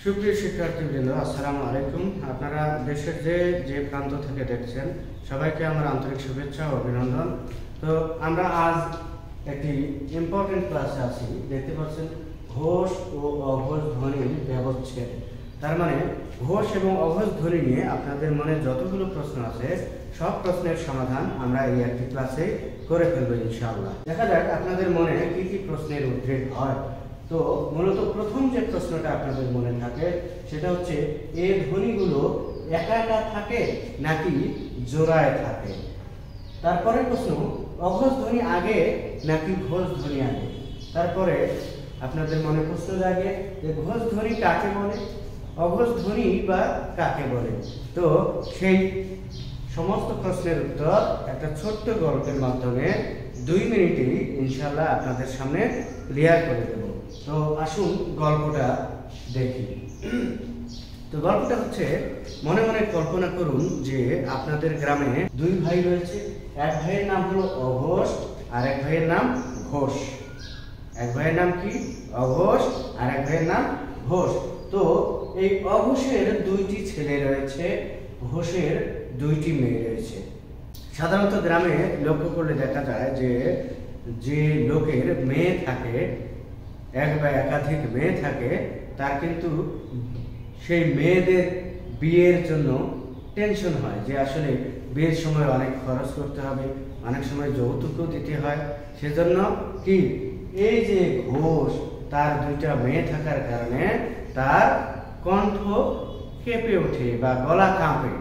সুপ্রিয় শিক্ষার্থীবৃন্দ, আসসালামু আলাইকুম। আপনারা দেশের যে প্রান্ত থেকে দেখছেন সবাইকে আমার আন্তরিক শুভেচ্ছা ও অভিনন্দন। তো আমরা আজ একটি ইম্পর্টেন্ট ক্লাসে আছি। দেখতে পাচ্ছেন ঘোষ ও অঘোষ ধ্বনির ব্যবচ্ছেদ। তার মানে ঘোষ এবং অঘোষ ধ্বনি নিয়ে আপনাদের মনে যতগুলো প্রশ্ন আছে সব প্রশ্নের সমাধান আমরা এই একটি ক্লাসে করে ফেলবো ইনশাআল্লাহ। দেখা যাক আপনাদের মনে কি কি প্রশ্নের উদ্রেক হয়। তো মূলত প্রথম যে প্রশ্নটা আপনাদের মনে থাকে সেটা হচ্ছে এই ধ্বনিগুলো একা একা থাকে নাকি জোড়ায় থাকে। তারপরে প্রশ্ন অঘোষ ধ্বনি আগে নাকি ঘোষ ধ্বনি আগে। তারপরে আপনাদের মনে প্রশ্ন জাগে যে ঘোষ ধ্বনি কাকে বলে, অঘোষ ধ্বনি বা কাকে বলে। তো সেই সমস্ত প্রশ্নের উত্তর একটা ছোট্ট গল্পের মাধ্যমে 2 মিনিটেই ইনশাআল্লাহ আপনাদের সামনে ক্লিয়ার করে দেব। তো আসুন গল্পটা দেখি। তো গল্পটা হচ্ছে, মনে মনে কল্পনা করুন যে আপনাদের গ্রামে 2 ভাই রয়েছে। এক ভাইয়ের নাম হলো অঘোষ আর এক ভাইয়ের নাম ঘোষ। এক ভাইয়ের নাম কি? অঘোষ আর এক ভাইয়ের নাম ঘোষ। তো এই অঘোষের 2টি ছেলে রয়েছে, ঘোষের 2টি মেয়ে রয়েছে। সাধারণত গ্রামে লক্ষ্য করলে দেখা যায় যে লোকের মেয়ে থাকে, এক বা একাধিক মেয়ে থাকে, তার কিন্তু সেই মেয়েদের বিয়ের জন্য টেনশন হয় যে আসলে বিয়ের সময় অনেক খরচ করতে হবে, অনেক সময় যৌতুকও দিতে হয়। সেজন্য কি এই যে ঘোষ, তার 2টা মেয়ে থাকার কারণে তার কণ্ঠ কেঁপে ওঠে বা গলা কাঁপে,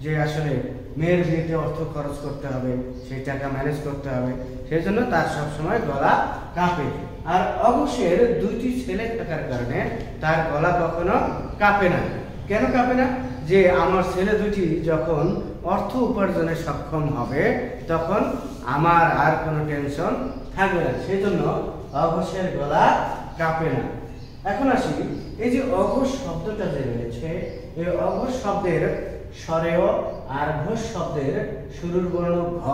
যে আসলে মেয়ের বিয়েতে অর্থ খরচ করতে হবে, সেই টাকা ম্যানেজ করতে হবে, সেই জন্য তার সবসময় গলা কাঁপে। আর অঘোষের 2টি ছেলে থাকার কারণে তার গলা কখনো কাঁপে না। কেন কাঁপে না? যে আমার ছেলে 2টি যখন অর্থ উপার্জনে সক্ষম হবে তখন আমার আর কোনো টেনশন থাকবে না, সেই জন্য অঘোষের গলা কাঁপে না। এখন আসি, এই যে অঘোষ শব্দটা যে রয়েছে, এই অঘোষ শব্দের স্বরেয় আর ঘোষ শব্দের শুরুর বর্ণ ঘ।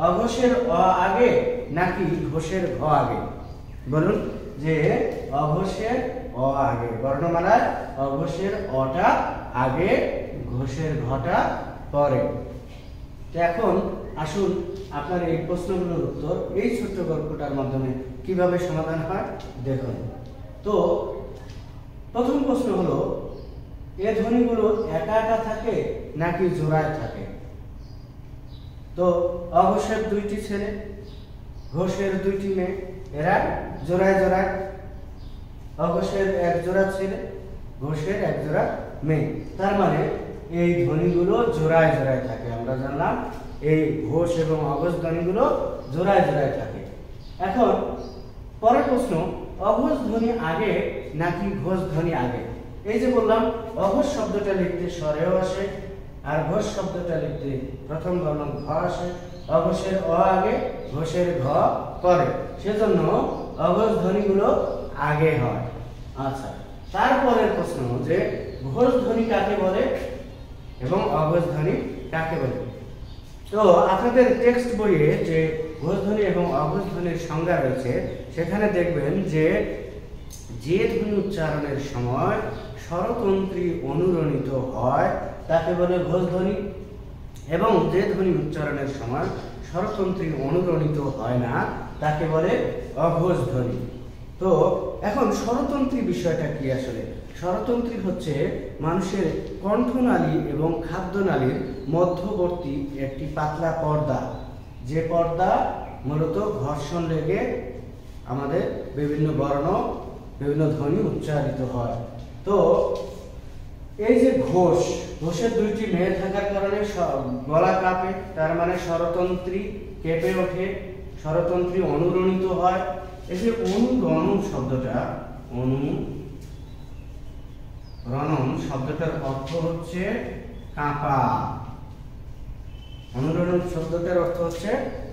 অঘোষের অ আগে নাকি ঘোষের ঘ আগে? বলুন। যে অঘোষের অ আগে, বর্ণমালার অঘোষের অটা আগে, ঘোষের ঘটা পরে। এখন আসুন আপনার এই প্রশ্নগুলোর উত্তর এই ছোট্ট গল্পটার মাধ্যমে কিভাবে সমাধান হয় দেখুন। তো প্রথম প্রশ্ন হলো, এ ধ্বনিগুলো একা একা থাকে নাকি জোড়ায় থাকে? তো অঘোষের 2টি ছেলে, ঘোষের 2টি মেয়ে, এরা জোড়ায় জোড়ায়। অঘোষের 1 জোড়া ছেলে, ঘোষের 1 জোড়া মেয়ে। তার মানে এই ধ্বনিগুলো জোড়ায় জোড়ায় থাকে। আমরা জানলাম এই ঘোষ এবং অঘোষ ধ্বনিগুলো জোড়ায় জোড়ায় থাকে। এখন পরের প্রশ্ন, অঘোষ ধ্বনি আগে নাকি ঘোষ ধ্বনি আগে? এই যে বললাম অঘোষ শব্দটা লিখতে স্বরেও আসে আর ঘোষ শব্দটা লিখতে প্রথম বর্ণ ঘ আসে। অঘোষের অ আগে, ঘোষের ঘ পরে, সেজন্য অঘোষ ধ্বনিগুলো আগে হয়। আচ্ছা, তারপরের প্রশ্ন যে ঘোষ ধ্বনি কাকে বলে এবং অঘোষ ধ্বনি কাকে বলে? তো আপনাদের টেক্সট বইয়ে যে ঘোষ ধ্বনি এবং অঘোষ ধ্বনির সংজ্ঞা রয়েছে সেখানে দেখবেন যে ধ্বনি উচ্চারণের সময় স্বরতন্ত্রী অনুরণিত হয় তাকে বলে ঘোষ ধ্বনি, এবং যে ধ্বনি উচ্চারণের সময় স্বরতন্ত্রী অনুরণিত হয় না তাকে বলে অঘোষ ধ্বনি। তো এখন স্বরতন্ত্রী বিষয়টা কি আসলে? স্বরতন্ত্রী হচ্ছে মানুষের কণ্ঠনালী এবং খাদ্যনালীর মধ্যবর্তী একটি পাতলা পর্দা, যে পর্দা মূলত ঘর্ষণ লেগে আমাদের বিভিন্ন বর্ণ, বিভিন্ন ধ্বনি উচ্চারিত হয়। তো এই যে ঘোষের 2টি মেয়ে থাকার কারণে গলা কাঁপে, তার মানে স্বরতন্ত্রী কেঁপে ওঠে, স্বরতন্ত্রী অনুরণিত হয়। এই যে অনুরণন শব্দটা, অনুরণন শব্দটার অর্থ হচ্ছে কাঁপা। অনুরণন শব্দটার অর্থ হচ্ছে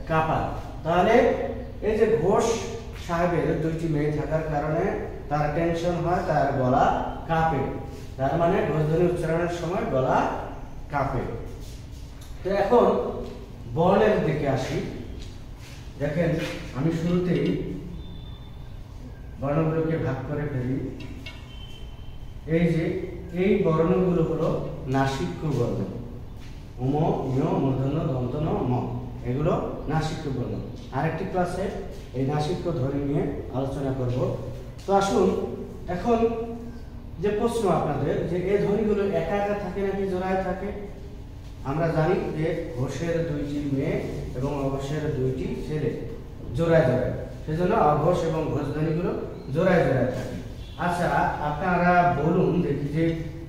কাঁপা। তাহলে এই যে ঘোষ সাহেবের 2টি মেয়ে থাকার কারণে তার টেনশন হয়, তার গলা কাঁপে, তার মানে ঘোষ ধ্বনি উচ্চারণের সময় গলা কাঁপে। তো এখন বর্ণের দিকে আসি। দেখেন আমি শুরুতেই বর্ণগুলোকে ভাগ করে ফেলি। এই যে এই বর্ণগুলো হলো নাসিক্য বর্ণ। উম, ইয়, মূর্ধন্য, দন্ত ন, ম, এগুলো নাসিক্য বর্ণ। আরেকটি ক্লাসে এই নাসিক্য ধ্বনি নিয়ে আলোচনা করব। তো আসুন এখন যে প্রশ্ন আপনাদের, যে এই ধ্বনিগুলো একা একা থাকে নাকি জোড়ায় থাকে? আমরা জানি যে ঘোষের 2টি মেয়ে এবং অঘোষের 2টি ছেলে, জোড়ায় জোড়ায়, সেজন্য অঘোষ এবং ঘোষ ধ্বনিগুলো জোড়ায় জোড়ায় থাকে। আচ্ছা, আপনারা বলুন দেখি যে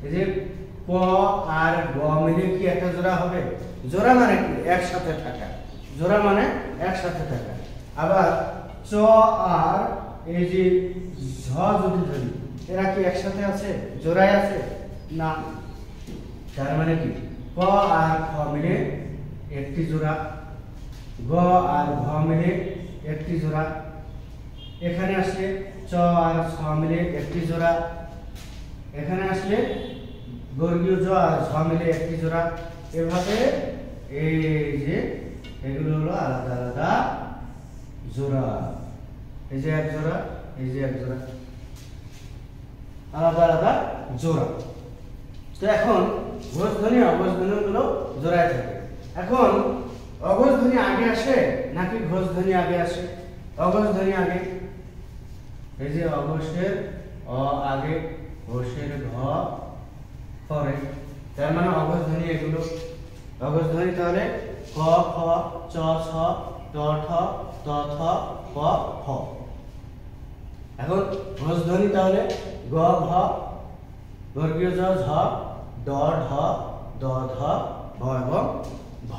এই যে ক আর গ মিলে কি একটা জোড়া হবে? জোড়া মানে কি? একসাথে থাকা। জোড়া মানে একসাথে থাকা। আবার চ আর এই যে ঝ যদি ধরি, এরা কি একসাথে আছে? জোড়ায় আছে না। তার মানে কি ক আর খ মিলে একটি জোড়া, গ আর ঘ মিলে একটি জোড়া, এখানে আসলে চ আর ছ মিলে একটি জোড়া, এখানে আসলে বর্গীয় জ আর ঝ মিলে একটি জোড়া। এভাবে এই যে এগুলো হলো আলাদা আলাদা জোড়া। এই যে এক জোড়া, এই যে এক জোড়া, আলাদা আলাদা জোড়া। তো এখন ঘোষ ধ্বনি অঘোষ ধ্বনিগুলো জোড়ায় থাকে। এখন অঘোষ ধ্বনি আগে আসে নাকি ঘোষ ধ্বনি আগে আসে? অঘোষ ধ্বনি আগে। এই যে অঘোষের অ আগে, ঘোষের ঘ পরে, তার মানে অঘোষ ধ্বনি এগুলো। অঘোষ ধ্বনি তাহলে ক, খ, চ, ছ, ট, ঠ, ত, থ, প, ফ। এখন ঘোষ ধ্বনি তাহলে গ, ঘ, বর্গীয় জ, ঝ, ড, ঢ, দ, ধ, ভ এবং ভ।